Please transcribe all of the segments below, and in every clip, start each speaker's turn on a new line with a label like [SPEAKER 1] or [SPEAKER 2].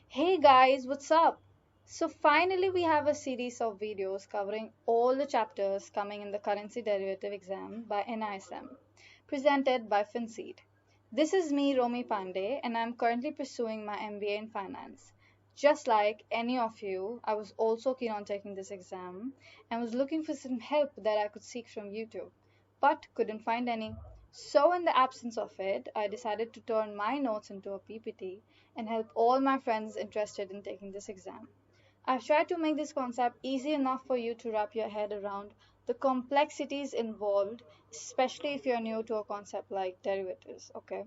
[SPEAKER 1] Hey guys, what's up? So finally we have a series of videos covering all the chapters coming in the currency derivative exam by NISM, presented by FinSeed. This is me, Romi Pandey, and I'm currently pursuing my MBA in finance. Just like any of you, I was also keen on taking this exam and was looking for some help that I could seek from YouTube, but couldn't find any. So, in the absence of it, I decided to turn my notes into a PPT and help all my friends interested in taking this exam. I've tried to make this concept easy enough for you to wrap your head around the complexities involved, especially if you're new to a concept like derivatives. Okay,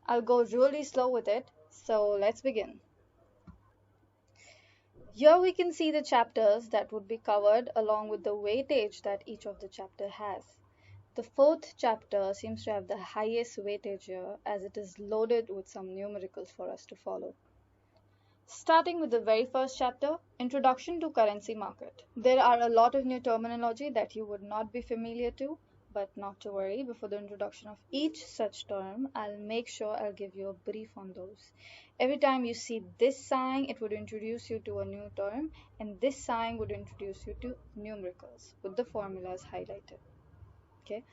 [SPEAKER 1] I'll go really slow with it, so let's begin. Here we can see the chapters that would be covered along with the weightage that each of the chapter has. The fourth chapter seems to have the highest weightage here as it is loaded with some numericals for us to follow. Starting with the very first chapter, Introduction to Currency Market. There are a lot of new terminology that you would not be familiar to, but not to worry, before the introduction of each such term, I'll make sure I'll give you a brief on those. Every time you see this sign, it would introduce you to a new term, and this sign would introduce you to numericals with the formulas highlighted. Okay,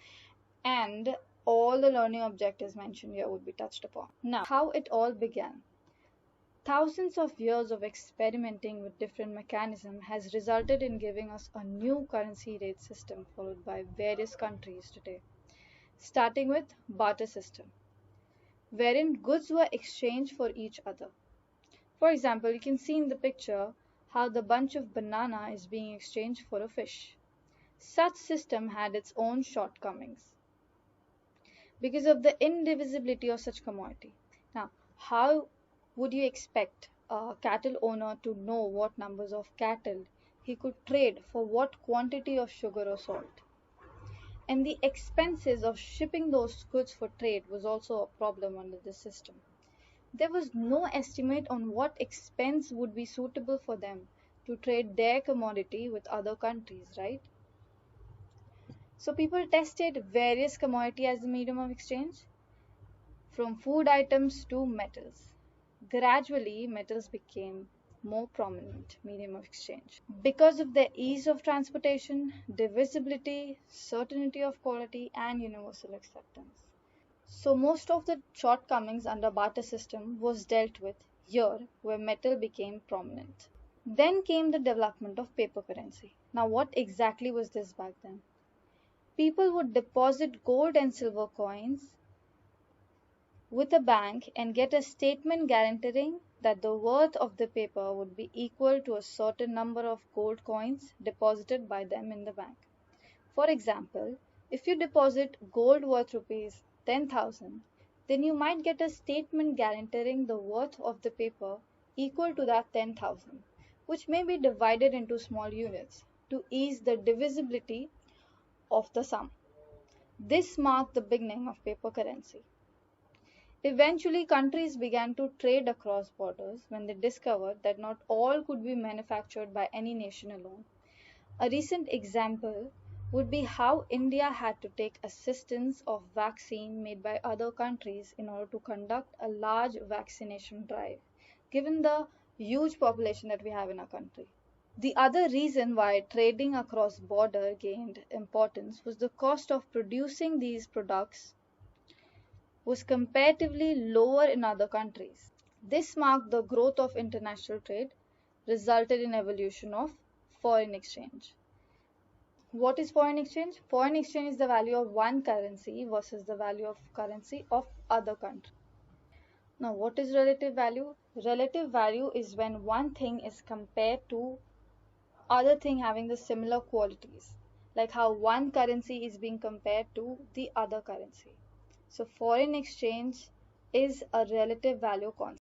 [SPEAKER 1] and all the learning objectives mentioned here would be touched upon. Now, how it all began. Thousands of years of experimenting with different mechanisms has resulted in giving us a new currency rate system followed by various countries today, starting with barter system, wherein goods were exchanged for each other. For example, you can see in the picture how the bunch of banana is being exchanged for a fish. Such system had its own shortcomings because of the indivisibility of such commodity. Now, how would you expect a cattle owner to know what numbers of cattle he could trade for what quantity of sugar or salt? And the expenses of shipping those goods for trade was also a problem under this system. There was no estimate on what expense would be suitable for them to trade their commodity with other countries, right? So people tested various commodity as the medium of exchange, from food items to metals. Gradually, metals became more prominent medium of exchange because of their ease of transportation, divisibility, certainty of quality, and universal acceptance. So most of the shortcomings under barter system was dealt with here where metal became prominent. Then came the development of paper currency. Now what exactly was this back then? People would deposit gold and silver coins with a bank and get a statement guaranteeing that the worth of the paper would be equal to a certain number of gold coins deposited by them in the bank. For example, if you deposit gold worth rupees 10,000, then you might get a statement guaranteeing the worth of the paper equal to that 10,000, which may be divided into small units to ease the divisibility of the sum. This marked the beginning of paper currency. Eventually, countries began to trade across borders when they discovered that not all could be manufactured by any nation alone. A recent example would be how India had to take assistance of vaccine made by other countries in order to conduct a large vaccination drive, given the huge population that we have in our country. The other reason why trading across border gained importance was the cost of producing these products was comparatively lower in other countries. This marked the growth of international trade, resulted in evolution of foreign exchange. What is foreign exchange? Foreign exchange is the value of one currency versus the value of currency of other country. Now, what is relative value? Relative value is when one thing is compared to other thing having the similar qualities, like how one currency is being compared to the other currency. So foreign exchange is a relative value concept.